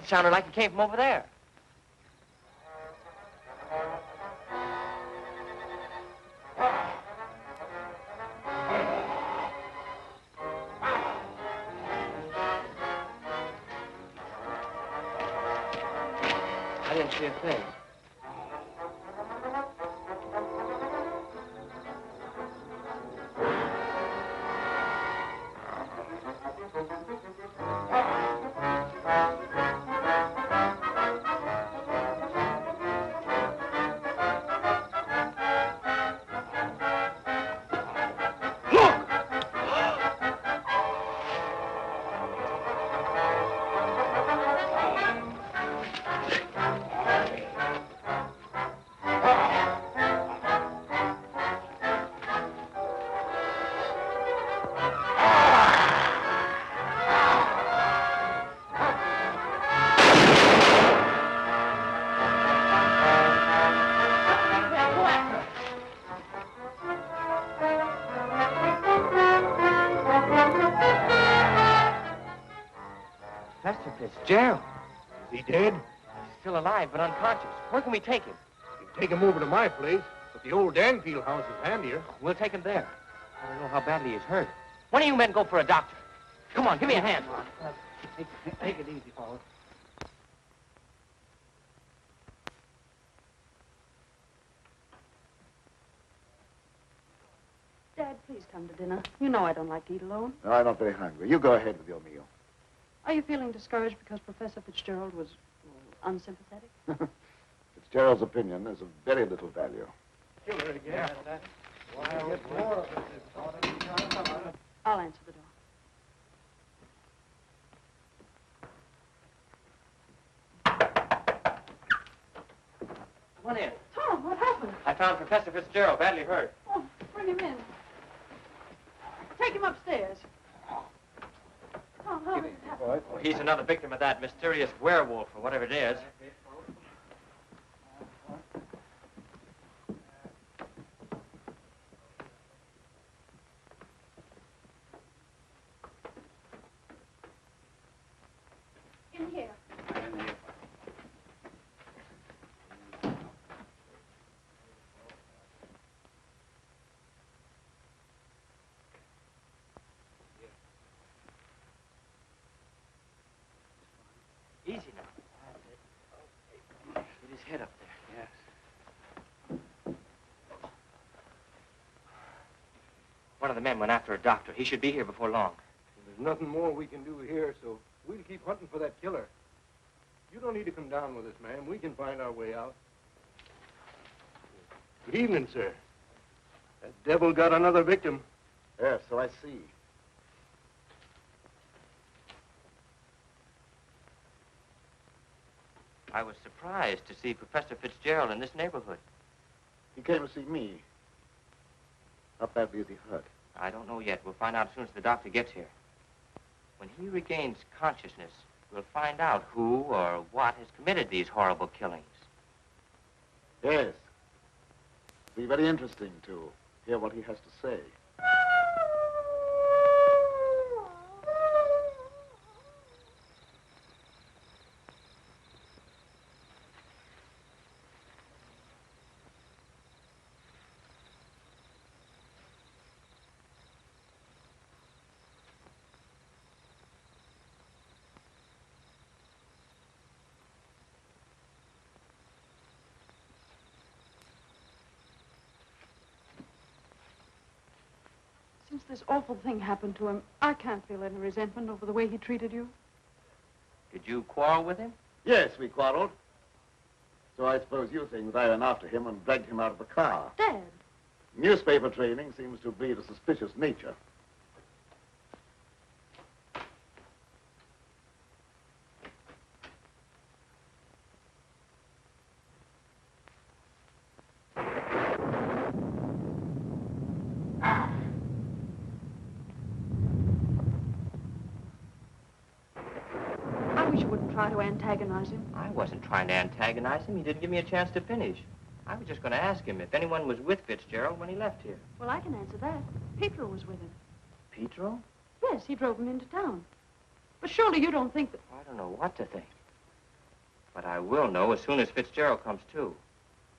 Sounded like it came from over there. I didn't see a thing. Professor Fitzgerald. Is he dead? Still alive, but unconscious. Where can we take him? You can take him over to my place, but the old Danfield house is handier. We'll take him there. I don't know how badly he's hurt. One of you men go for a doctor. Come on, give me a hand. Take it easy, fellas. Dad, please come to dinner. You know I don't like to eat alone. No, I'm not very hungry. You go ahead with your meal. Are you feeling discouraged because Professor Fitzgerald was unsympathetic? Fitzgerald's opinion is of very little value. Kill her again. I'll answer the door. Come on in. Tom, what happened? I found Professor Fitzgerald badly hurt. Oh, bring him in. Take him upstairs. Tom, how did it happen? Well, he's another victim of that mysterious werewolf or whatever it is. In here. Easy now. Get his head up there. Yes. One of the men went after a doctor. He should be here before long. There's nothing more we can do here, so we'll keep hunting for that killer. You don't need to come down with us, ma'am. We can find our way out. Good evening, sir. That devil got another victim. Yes, so I see. I was surprised to see Professor Fitzgerald in this neighborhood. He came to see me. How badly is he hurt? I don't know yet. We'll find out as soon as the doctor gets here. When he regains consciousness, we'll find out who or what has committed these horrible killings. Yes. It'll be very interesting to hear what he has to say. Since this awful thing happened to him, I can't feel any resentment over the way he treated you. Did you quarrel with him? Yes, we quarreled. So I suppose you think that I went after him and dragged him out of the car. Dad. Newspaper training seems to breed a suspicious nature. I wish you wouldn't try to antagonize him. I wasn't trying to antagonize him. He didn't give me a chance to finish. I was just going to ask him if anyone was with Fitzgerald when he left here. Well, I can answer that. Petro was with him. Petro? Yes, he drove him into town. But surely you don't think that... I don't know what to think. But I will know as soon as Fitzgerald comes to.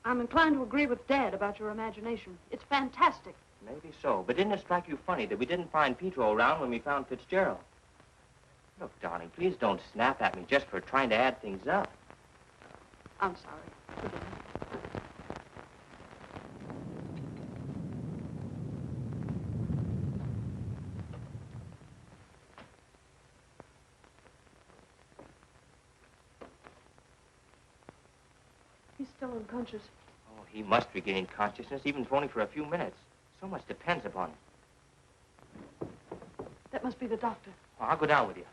I'm inclined to agree with Dad about your imagination. It's fantastic. Maybe so. But didn't it strike you funny that we didn't find Petro around when we found Fitzgerald? Look, darling, please don't snap at me just for trying to add things up. I'm sorry. Forgive me. He's still unconscious. Oh, he must regain consciousness, even if only for a few minutes. So much depends upon it. That must be the doctor. Oh, I'll go down with you.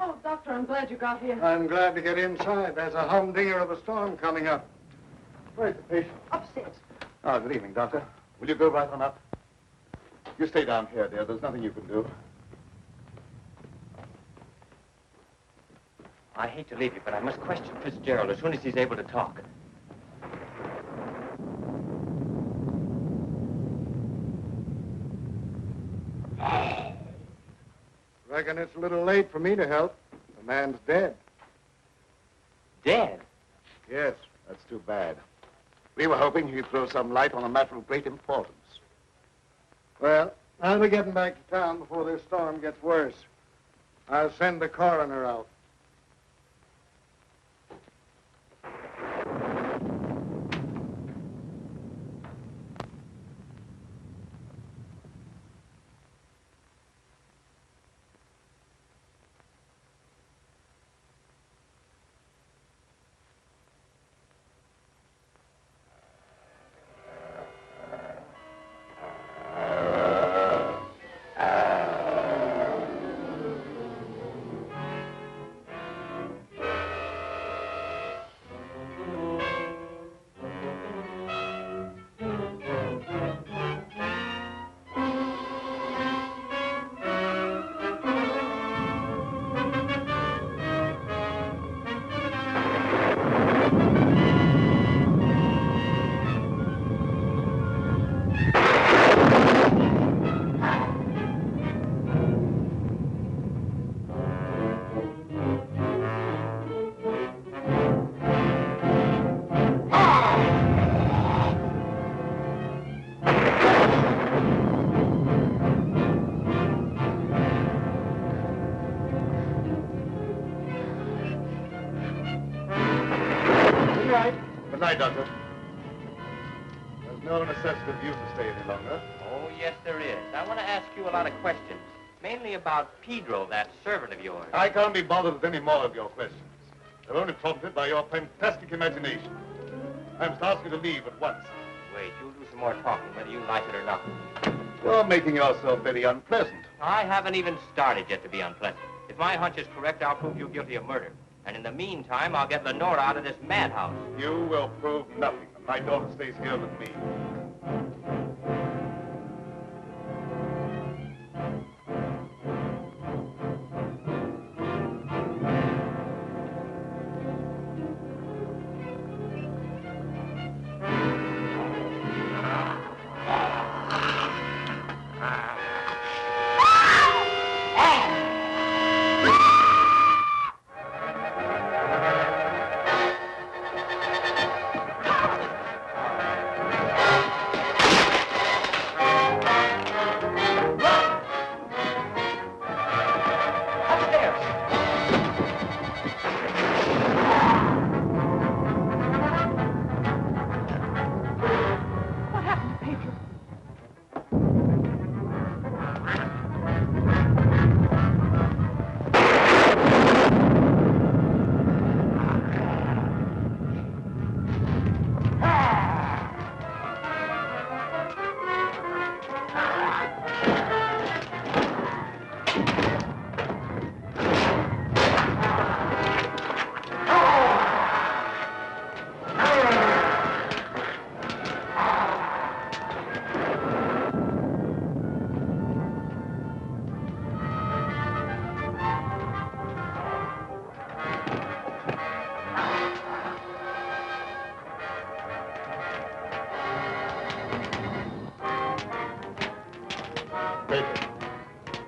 Oh, Doctor, I'm glad you got here. I'm glad to get inside. There's a humdinger of a storm coming up. Where's the patient? Upstairs. Oh, good evening, Doctor. Will you go right on up? You stay down here, dear. There's nothing you can do. I hate to leave you, but I must question Fitzgerald as soon as he's able to talk. Reckon it's a little late for me to help. The man's dead. Dead? Yes, that's too bad. We were hoping he'd throw some light on a matter of great importance. Well, I'll be getting back to town before this storm gets worse. I'll send the coroner out. Good night, Doctor. There's no necessity for you to stay any longer. Oh, yes, there is. I want to ask you a lot of questions, mainly about Pedro, that servant of yours. I can't be bothered with any more of your questions. They're only prompted by your fantastic imagination. I must ask you to leave at once. Wait, you'll do some more talking, whether you like it or not. You're making yourself very unpleasant. I haven't even started yet to be unpleasant. If my hunch is correct, I'll prove you guilty of murder. And in the meantime, I'll get Lenora out of this madhouse. You will prove nothing. My daughter stays here with me.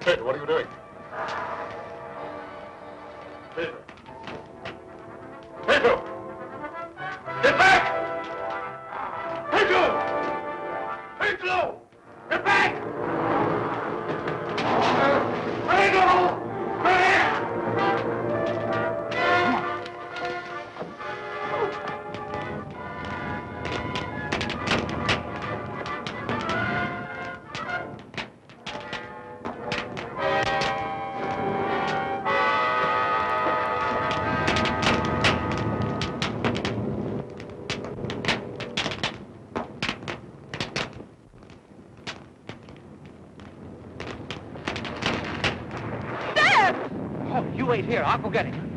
Pedro, what are you doing? Pedro! Pedro! Get back! Pedro! Pedro! Get back! Pedro! wait here. I'll go get him.